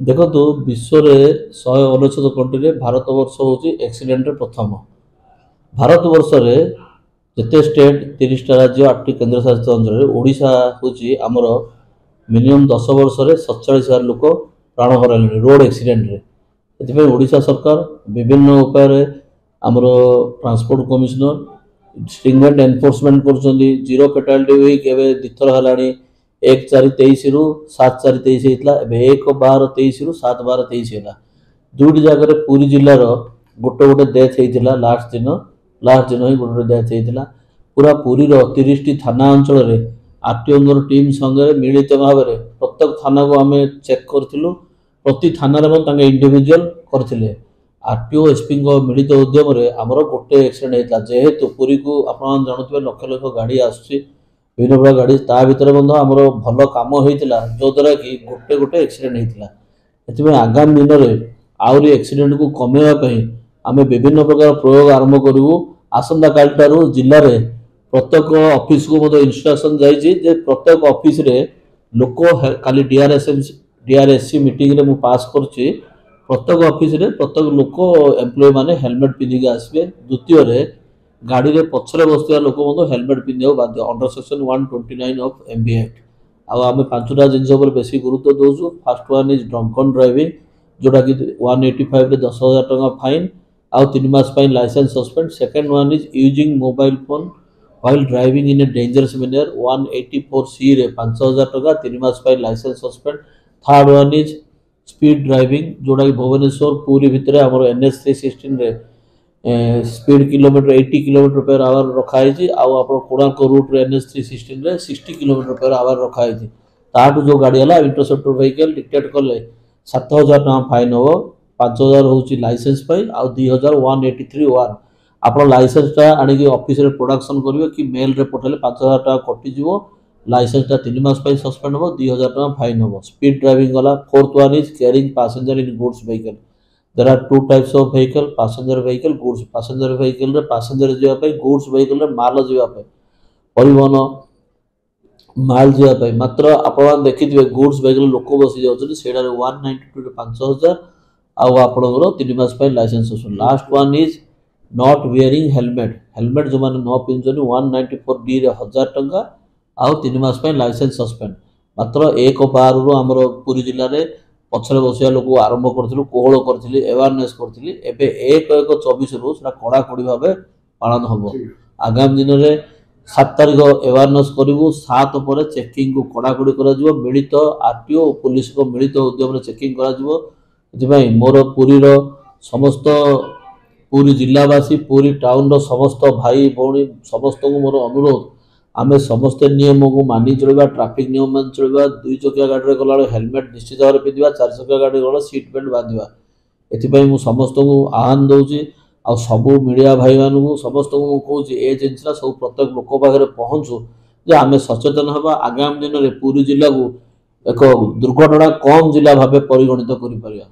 ଦେଖନ୍ତୁ ବିଶ୍ୱରେ 199 କଣ୍ଟ୍ରିରେ ଭାରତବର୍ଷ ହେଉଛି ଆକ୍ସିଡେଣ୍ଟରେ ପ୍ରଥମ। ଭାରତବର୍ଷରେ ଯେତେ ଷ୍ଟେଟ୍ 30ଟା ରାଜ୍ୟ 8ଟି କେନ୍ଦ୍ରଶାସିତ ଅଞ୍ଚଳରେ ଓଡ଼ିଶା ହେଉଛି ଆମର ମିନିମମ୍ 10 ବର୍ଷରେ 47,000 ଲୋକ ପ୍ରାଣ ହରାଇଲେଣି ରୋଡ଼ ଆକ୍ସିଡେଣ୍ଟରେ। ଏଥିପାଇଁ ଓଡ଼ିଶା ସରକାର ବିଭିନ୍ନ ଉପାୟରେ ଆମର ଟ୍ରାନ୍ସପୋର୍ଟ କମିଶନର ଷ୍ଟ୍ରିଙ୍ଗେଣ୍ଟ ଏନଫୋର୍ସମେଣ୍ଟ କରୁଛନ୍ତି। ଜିରୋ ଫେଟାଲିଟି ୱିକ୍ ଏବେ ଦୁଇଥର ହେଲାଣି। 1/4/23 ରୁ 7/4/23 ହେଇଥିଲା, ଏବେ 1/12/23 ରୁ 7/12/23 ହେଲା। ଦୁଇଟି ଜାଗାରେ ପୁରୀ ଜିଲ୍ଲାର ଗୋଟେ ଗୋଟେ ଡେଥ୍ ହେଇଥିଲା। ଲାଷ୍ଟ ଦିନ ହିଁ ଗୋଟେ ଡେଥ୍ ହେଇଥିଲା। ପୁରା ପୁରୀର 30ଟି ଥାନା ଅଞ୍ଚଳରେ ଆରଟିଓଙ୍କର ଟିମ୍ ସାଙ୍ଗରେ ମିଳିତ ଭାବରେ ପ୍ରତ୍ୟେକ ଥାନାକୁ ଆମେ ଚେକ୍ କରିଥିଲୁ। ପ୍ରତି ଥାନାରେ ମଧ୍ୟ ତାଙ୍କେ ଇଣ୍ଡିଭିଜୁଆଲ କରିଥିଲେ। ଆରଟିଓ ଏସ୍ପିଙ୍କ ମିଳିତ ଉଦ୍ୟମରେ ଆମର ଗୋଟେ ଆକ୍ସିଡେଣ୍ଟ ହେଇଥିଲା। ଯେହେତୁ ପୁରୀକୁ ଆପଣମାନେ ଜାଣୁଥିବେ ଲକ୍ଷ ଲକ୍ଷ ଗାଡ଼ି ଆସୁଛି, ବିଭିନ୍ନ ପ୍ରକାର ଗାଡ଼ି, ତା ଭିତରେ ମଧ୍ୟ ଆମର ଭଲ କାମ ହେଇଥିଲା, ଯଦ୍ୱାରା କି ଗୋଟେ ଗୋଟେ ଆକ୍ସିଡେଣ୍ଟ ହେଇଥିଲା। ଏଥିପାଇଁ ଆଗାମୀ ଦିନରେ ଆହୁରି ଆକ୍ସିଡେଣ୍ଟକୁ କମେଇବା ପାଇଁ ଆମେ ବିଭିନ୍ନ ପ୍ରକାର ପ୍ରୟୋଗ ଆରମ୍ଭ କରିବୁ। ଆସନ୍ତାକାଲିଠାରୁ ଜିଲ୍ଲାରେ ପ୍ରତ୍ୟେକ ଅଫିସକୁ ମଧ୍ୟ ଇନଷ୍ଟ୍ରକ୍ସନ୍ ଯାଇଛି ଯେ ପ୍ରତ୍ୟେକ ଅଫିସରେ ଲୋକ କାଲି ଡିଆର୍ଏସ୍ସି ମିଟିଂରେ ମୁଁ ପାସ୍ କରୁଛି, ପ୍ରତ୍ୟେକ ଅଫିସରେ ପ୍ରତ୍ୟେକ ଲୋକ ଏମ୍ପ୍ଲୟି ମାନେ ହେଲମେଟ୍ ପିନ୍ଧିକି ଆସିବେ। ଦ୍ୱିତୀୟରେ ଗାଡ଼ିରେ ପଛରେ ବସିଥିବା ଲୋକ ମଧ୍ୟ ହେଲମେଟ୍ ପିନ୍ଧିବାକୁ ବାଧ୍ୟ, under section 129 of MB act. ଆଉ ଆମେ 5ଟା ଜିନିଷ ଉପରେ ବେଶୀ ଗୁରୁତ୍ୱ ଦେଉଛୁ। ଫାର୍ଷ୍ଟ ୱାନ୍ ଇଜ୍ ଡ୍ରଙ୍କନ୍ ଡ୍ରାଇଭିଂ, ଯେଉଁଟାକି 185ରେ 10,000 ଟଙ୍କା ଫାଇନ୍ ଆଉ 3 ମାସ ପାଇଁ license suspend. Second one is using mobile phone while driving in a dangerous manner, 184C ରେ 5,000 ଟଙ୍କା 3 ମାସ ପାଇଁ license suspend. Third one is speed driving, ଯେଉଁଟାକି ଭୁବନେଶ୍ୱର ପୁରୀ ଭିତରେ ଆମର NH 316ରେ ସ୍ପିଡ୍ କିଲୋମିଟର 80 km/h ରଖାଯାଇଛି। ଆଉ ଆପଣ କୋଣାର୍କ ରୁଟ୍ରେ NH 316ରେ 60 km/h ରଖାଯାଇଛି। ତାଠୁ ଯେଉଁ ଗାଡ଼ି ହେଲା ଇଣ୍ଟରସେପ୍ଟର ଭେହିକଲ୍ ଡିକ୍ଟେଟ୍ କଲେ 7,000 ଟଙ୍କା ଫାଇନ୍ ହେବ। 5,000 ହେଉଛି ଲାଇସେନ୍ସ ପାଇଁ ଆଉ 2,000 183(1). ଆପଣ ଲାଇସେନ୍ସଟା ଆଣିକି ଅଫିସରେ ପ୍ରଡକ୍ସନ୍ କରିବେ କି ମେଲ୍ରେ ପଠାଇଲେ 5,000 ଟଙ୍କା କଟିଯିବ। ଲାଇସେନ୍ସଟା 3 ମାସ ପାଇଁ ସସ୍ପେଣ୍ଡ ହେବ, 2,000 ଟଙ୍କା ଫାଇନ୍ ହେବ। ସ୍ପିଡ୍ ଡ୍ରାଇଭିଂ ଗଲା। Fourth one is caring passenger in goods vehicle. There are two types of vehicle, passenger vehicle, goods। passenger vehicle ରେ ପାସେଞ୍ଜର ଯିବା ପାଇଁ, ଗୁଡ୍ସ ଭେହିକଲ୍ ରେ ମାଲ ଯିବା ପାଇଁ, ପରିବହନ ମାଲ ଯିବା ପାଇଁ। ମାତ୍ର ଆପଣମାନେ ଦେଖିଥିବେ ଗୁଡ୍ସ ଭେହିକଲ୍ ଲୋକ ବସି ଯାଉଛନ୍ତି, ସେଇଟାରେ 192ରେ 5,000 ଆଉ ଆପଣଙ୍କର 3 ମାସ ପାଇଁ license suspend. Last one is not wearing helmet. Helmet ଯେଉଁମାନେ ନ ପିନ୍ଧୁଛନ୍ତି 194Dରେ 1,000 ଟଙ୍କା ଆଉ 3 ମାସ ପାଇଁ ଲାଇସେନ୍ସ ସସ୍ପେଣ୍ଡ। ମାତ୍ର 1/12ରୁ ଆମର ପୁରୀ ଜିଲ୍ଲାରେ ପଛରେ ବସିବା ଲୋକକୁ ଆରମ୍ଭ କରିଥିଲୁ, କୋହଳ କରିଥିଲି, ଆୱାରନେସ୍ କରିଥିଲି। ଏବେ 1/1/24ରୁ ସେଟା କଡ଼ାକଡ଼ି ଭାବେ ପାଳନ ହେବ। ଆଗାମୀ ଦିନରେ 7 ତାରିଖ ଆୱାରନେସ୍ କରିବୁ। 7 ପରେ ଚେକିଂକୁ କଡ଼ାକଡ଼ି କରାଯିବ। ମିଳିତ ଆରଟିଓ ଓ ପୋଲିସଙ୍କ ମିଳିତ ଉଦ୍ୟମରେ ଚେକିଂ କରାଯିବ। ସେଥିପାଇଁ ମୋର ପୁରୀର ସମସ୍ତ ପୁରୀ ଜିଲ୍ଲାବାସୀ, ପୁରୀ ଟାଉନର ସମସ୍ତ ଭାଇ ଭଉଣୀ ସମସ୍ତଙ୍କୁ ମୋର ଅନୁରୋଧ, ଆମେ ସମସ୍ତେ ନିୟମକୁ ମାନି ଚଳିବା, ଟ୍ରାଫିକ୍ ନିୟମ ମାନି ଚଳିବା। 2 ଚକିଆ ଗାଡ଼ିରେ ଗଲାବେଳେ ହେଲମେଟ୍ ନିଶ୍ଚିତ ଭାବରେ ପିନ୍ଧିବା, 4 ଚକିଆ ଗାଡ଼ିରେ ଗଲାବେଳେ ସିଟ୍ ବେଲ୍ଟ ବାନ୍ଧିବା। ଏଥିପାଇଁ ମୁଁ ସମସ୍ତଙ୍କୁ ଆହ୍ୱାନ ଦେଉଛି। ଆଉ ସବୁ ମିଡ଼ିଆ ଭାଇମାନଙ୍କୁ ସମସ୍ତଙ୍କୁ ମୁଁ କହୁଛି ଏ ଜିନିଷଟା ସବୁ ପ୍ରତ୍ୟେକ ଲୋକ ପାଖରେ ପହଞ୍ଚୁ ଯେ ଆମେ ସଚେତନ ହେବା। ଆଗାମୀ ଦିନରେ ପୁରୀ ଜିଲ୍ଲାକୁ ଏକ ଦୁର୍ଘଟଣା କମ୍ ଜିଲ୍ଲା ଭାବେ ପରିଗଣିତ କରିପାରିବା।